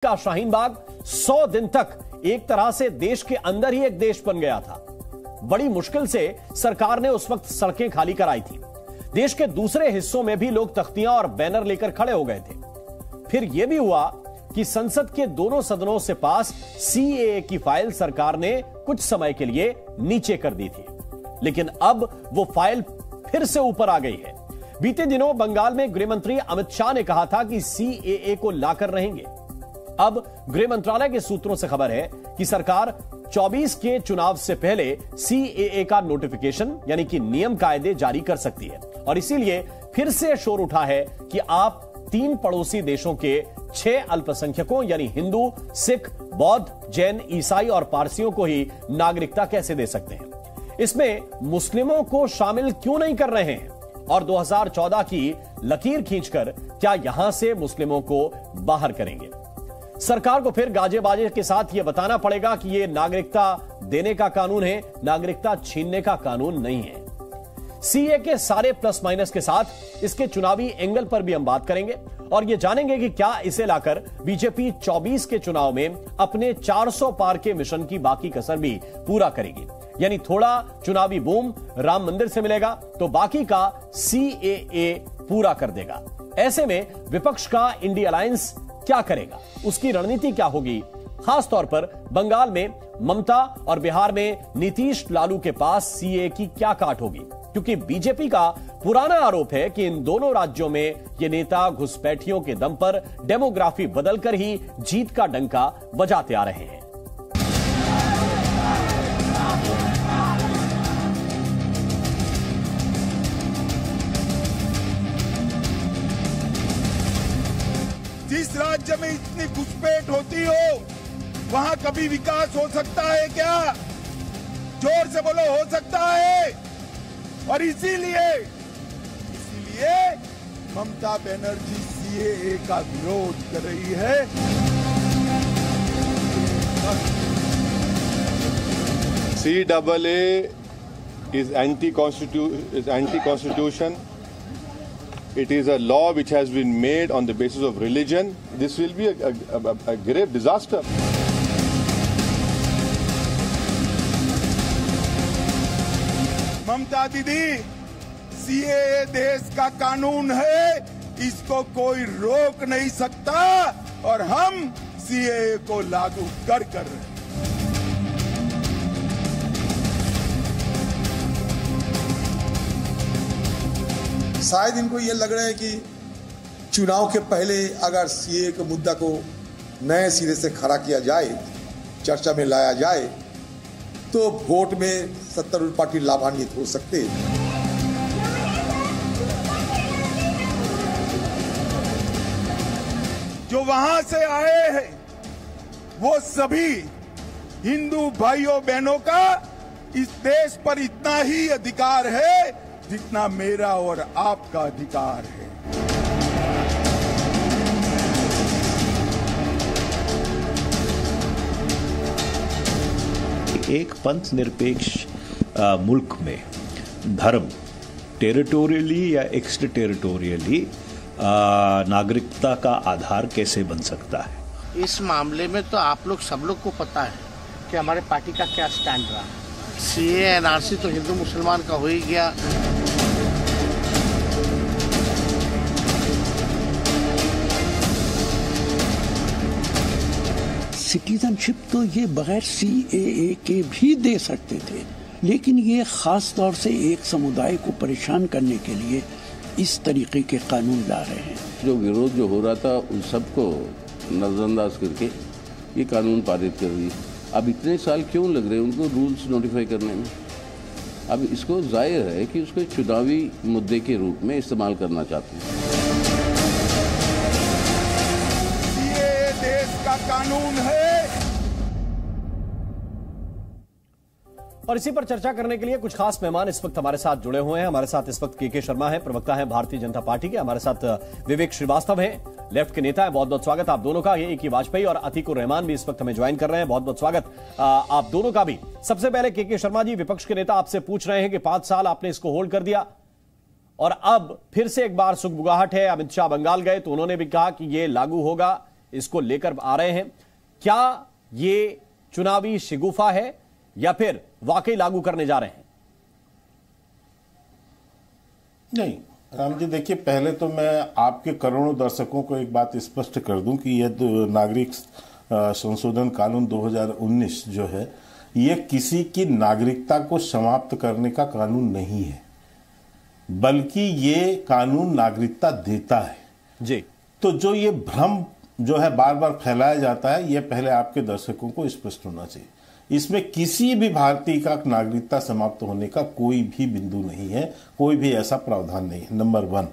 का शाहीन बाग 100 दिन तक एक तरह से देश के अंदर ही एक देश बन गया था। बड़ी मुश्किल से सरकार ने उस वक्त सड़कें खाली कराई थी। देश के दूसरे हिस्सों में भी लोग तख्तियां और बैनर लेकर खड़े हो गए थे। फिर यह भी हुआ कि संसद के दोनों सदनों से पास सीएए की फाइल सरकार ने कुछ समय के लिए नीचे कर दी थी, लेकिन अब वो फाइल फिर से ऊपर आ गई है। बीते दिनों बंगाल में गृह मंत्री अमित शाह ने कहा था कि सीएए को लाकर रहेंगे। अब गृह मंत्रालय के सूत्रों से खबर है कि सरकार 24 के चुनाव से पहले सीएए का नोटिफिकेशन यानी कि नियम कायदे जारी कर सकती है, और इसीलिए फिर से शोर उठा है कि आप 3 पड़ोसी देशों के 6 अल्पसंख्यकों यानी हिंदू, सिख, बौद्ध, जैन, ईसाई और पारसियों को ही नागरिकता कैसे दे सकते हैं। इसमें मुस्लिमों को शामिल क्यों नहीं कर रहे हैं, और 2014 की लकीर खींचकर क्या यहां से मुस्लिमों को बाहर करेंगे। सरकार को फिर गाजे बाजे के साथ यह बताना पड़ेगा कि यह नागरिकता देने का कानून है, नागरिकता छीनने का कानून नहीं है। सीए के सारे प्लस माइनस के साथ इसके चुनावी एंगल पर भी हम बात करेंगे और यह जानेंगे कि क्या इसे लाकर बीजेपी 24 के चुनाव में अपने 400 पार के मिशन की बाकी कसर भी पूरा करेगी। यानी थोड़ा चुनावी बूम राम मंदिर से मिलेगा तो बाकी का सीएए पूरा कर देगा। ऐसे में विपक्ष का इंडी अलायंस क्या करेगा, उसकी रणनीति क्या होगी। खासतौर पर बंगाल में ममता और बिहार में नीतीश लालू के पास सीए की क्या काट होगी, क्योंकि बीजेपी का पुराना आरोप है कि इन दोनों राज्यों में ये नेता घुसपैठियों के दम पर डेमोग्राफी बदलकर ही जीत का डंका बजाते आ रहे हैं। जिस राज्य में इतनी घुसपैठ होती हो वहां कभी विकास हो सकता है क्या? जोर से बोलो, हो सकता है। और इसीलिए ममता बनर्जी सीएए का विरोध कर रही है। CAA is anti-constitution. It is a law which has been made on the basis of religion. This will be a grave disaster. ममता दीदी, सीएए देश का कानून है, इसको कोई रोक नहीं सकता और हम सीएए को लागू कर रहे हैं। शायद इनको ये लग रहा है कि चुनाव के पहले अगर सीए के मुद्दा को नए सिरे से खड़ा किया जाए, चर्चा में लाया जाए, तो वोट में सत्तारूढ़ पार्टी लाभान्वित हो सकते हैं। जो वहां से आए हैं वो सभी हिंदू भाइयों बहनों का इस देश पर इतना ही अधिकार है जितना मेरा और आपका अधिकार है। एक पंथ निरपेक्ष मुल्क में धर्म टेरिटोरियली या एक्स्ट्रा टेरिटोरियली नागरिकता का आधार कैसे बन सकता है? इस मामले में तो आप लोग सब लोग को पता है कि हमारे पार्टी का क्या स्टैंड रहा। सीए एनआरसी तो हिंदू मुसलमान का हो ही गया। सिटीजनशिप तो ये बगैर सीएए के भी दे सकते थे, लेकिन ये खास तौर से एक समुदाय को परेशान करने के लिए इस तरीके के कानून ला रहे हैं। जो विरोध जो हो रहा था उन सबको नजरअंदाज करके ये कानून पारित कर दी। अब इतने साल क्यों लग रहे हैं उनको रूल्स नोटिफाई करने में? अब इसको जाहिर है कि उसको चुनावी मुद्दे के रूप में इस्तेमाल करना चाहते हैं। ये देश का कानून है। और इसी पर चर्चा करने के लिए कुछ खास मेहमान इस वक्त हमारे साथ जुड़े हुए हैं। हमारे साथ इस वक्त के शर्मा हैं, प्रवक्ता हैं भारतीय जनता पार्टी के। हमारे साथ विवेक श्रीवास्तव हैं, लेफ्ट के नेता है। बहुत बहुत स्वागत आप दोनों का। ये के वाजपेयी और अतीकुर रहमान भी इस वक्त हमें ज्वाइन कर रहे हैं। बहुत बहुत स्वागत आप दोनों का भी। सबसे पहले के शर्मा जी, विपक्ष के नेता आपसे पूछ रहे हैं कि 5 साल आपने इसको होल्ड कर दिया और अब फिर से एक बार सुगबुगाहट है। अमित शाह बंगाल गए तो उन्होंने भी कहा कि यह लागू होगा। इसको लेकर आ रहे हैं। क्या ये चुनावी शिगुफा है या फिर वाकई लागू करने जा रहे हैं? नहीं राम जी, देखिए, पहले तो मैं आपके करोड़ों दर्शकों को एक बात स्पष्ट कर दूं कि यह नागरिक संशोधन कानून 2019 जो है, ये किसी की नागरिकता को समाप्त करने का कानून नहीं है, बल्कि ये कानून नागरिकता देता है जी। तो जो ये भ्रम जो है बार बार फैलाया जाता है, ये पहले आपके दर्शकों को स्पष्ट होना चाहिए। इसमें किसी भी भारतीय का नागरिकता समाप्त होने का कोई भी बिंदु नहीं है, कोई भी ऐसा प्रावधान नहीं है, नंबर 1।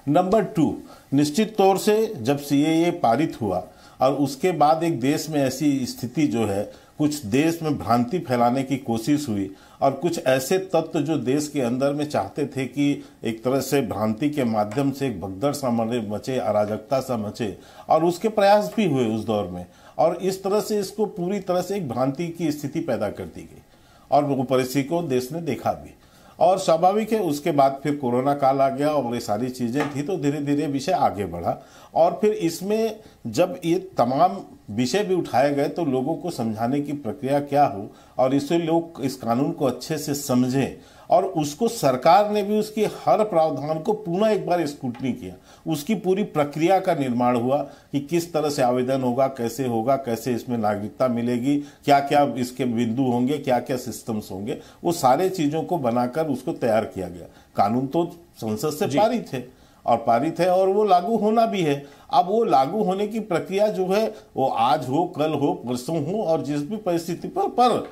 नंबर 2, निश्चित तौर से जब सीएए पारित हुआ और उसके बाद एक देश में ऐसी स्थिति जो है, कुछ देश में भ्रांति फैलाने की कोशिश हुई और कुछ ऐसे तत्व जो देश के अंदर में चाहते थे कि एक तरह से भ्रांति के माध्यम से एक भगदड़ सा मचे, अराजकता सा मचे, और उसके प्रयास भी हुए उस दौर में, और इस तरह से इसको पूरी तरह से एक भ्रांति की स्थिति पैदा कर दी गई और वो परिस्थिति को देश ने देखा भी। और स्वाभाविक है उसके बाद फिर कोरोना काल आ गया और ये सारी चीजें थी, तो धीरे धीरे विषय आगे बढ़ा और फिर इसमें जब ये तमाम विषय भी उठाए गए तो लोगों को समझाने की प्रक्रिया क्या हो और इससे लोग इस कानून को अच्छे से समझें, और उसको सरकार ने भी उसकी हर प्रावधान को पुनः एक बार स्क्रूटनी किया, उसकी पूरी प्रक्रिया का निर्माण हुआ कि किस तरह से आवेदन होगा, कैसे इसमें नागरिकता मिलेगी, क्या क्या इसके बिंदु होंगे, क्या क्या सिस्टम्स होंगे, वो सारे चीजों को बनाकर उसको तैयार किया गया। कानून तो संसद से पारित है और वो लागू होना भी है। अब वो लागू होने की प्रक्रिया जो है वो आज हो, कल हो, परसों हो, और जिस भी परिस्थिति पर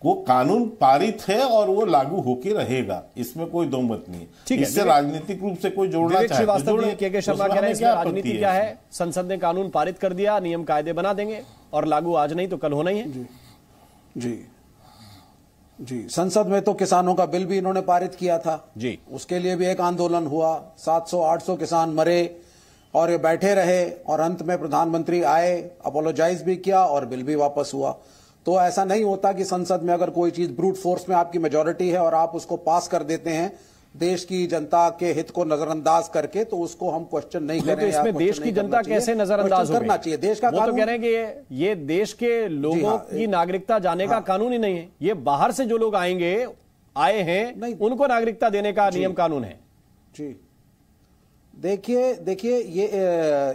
वो कानून पारित है और वो लागू होके रहेगा, इसमें कोई दो मत नहीं है। इससे राजनीतिक रूप से कोई जोड़ना चाहे तो जोड़े। के शर्मा कह रहे हैं इसमें राजनीति क्या है? संसद ने कानून पारित कर दिया, नियम कायदे बना देंगे और लागू आज नहीं तो कल होना ही है। जी, संसद में तो किसानों का बिल भी इन्होंने पारित किया था जी, उसके लिए भी एक आंदोलन हुआ, 700-800 किसान मरे और ये बैठे रहे और अंत में प्रधानमंत्री आए, अपोलोजाइज भी किया और बिल भी वापस हुआ। तो ऐसा नहीं होता कि संसद में अगर कोई चीज ब्रूट फोर्स में आपकी मेजॉरिटी है और आप उसको पास कर देते हैं देश की जनता के हित को नजरअंदाज करके, तो उसको हम क्वेश्चन नहीं करें। तो इसमें देश की जनता कैसे नजरअंदाज करना चाहिए? देश का वो तो कह रहे हैं कि ये देश के लोगों की नागरिकता जाने का कानून ही नहीं है, ये बाहर से जो लोग आए हैं उनको नागरिकता देने का नियम कानून है। जी देखिए ये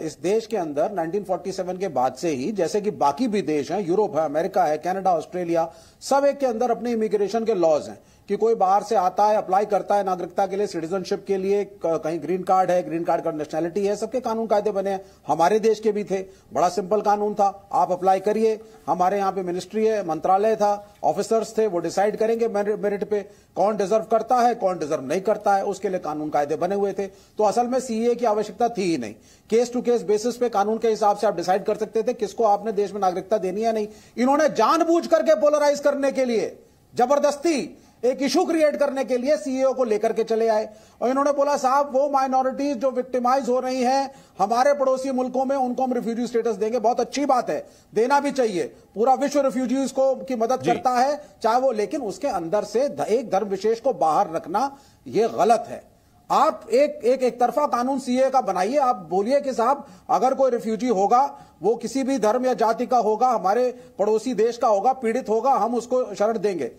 इस देश के अंदर 1947 के बाद से ही, जैसे कि बाकी भी देश हैं, यूरोप है, अमेरिका है, कनाडा, ऑस्ट्रेलिया, सब एक के अंदर अपने इमिग्रेशन के लॉज हैं कि कोई बाहर से आता है, अप्लाई करता है नागरिकता के लिए, सिटीजनशिप के लिए, कहीं ग्रीन कार्ड है, ग्रीन कार्ड का नेशनैलिटी है, सबके कानून कायदे बने हैं। हमारे देश के भी थे, बड़ा सिंपल कानून था, आप अप्लाई करिए, हमारे यहाँ पे मिनिस्ट्री है, मंत्रालय था, ऑफिसर्स थे, वो डिसाइड करेंगे मेरिट पे कौन डिजर्व करता है, कौन डिजर्व नहीं करता है, उसके लिए कानून कायदे बने हुए थे। तो असल में सीए की आवश्यकता थी ही नहीं, केस टू केस बेसिस पे कानून के हिसाब से आप डिसाइड कर सकते थे किसको आपने देश में नागरिकता देनी है नहीं। इन्होंने जानबूझ करके पोलराइज करने के लिए, जबरदस्ती एक इशू क्रिएट करने के लिए सीएओ को लेकर के चले आए और इन्होंने बोला साहब वो माइनॉरिटीज जो विक्टिमाइज हो रही हैं हमारे पड़ोसी मुल्कों में, उनको हम रिफ्यूजी स्टेटस देंगे। बहुत अच्छी बात है, देना भी चाहिए, पूरा विश्व रिफ्यूजीज को की मदद करता है चाहे वो, लेकिन उसके अंदर से एक धर्म विशेष को बाहर रखना यह गलत है। आप एक तरफा कानून सीए का बनाइए, आप बोलिए कि साहब अगर कोई रिफ्यूजी होगा वो किसी भी धर्म या जाति का होगा, हमारे पड़ोसी देश का होगा, पीड़ित होगा, हम उसको शरण देंगे।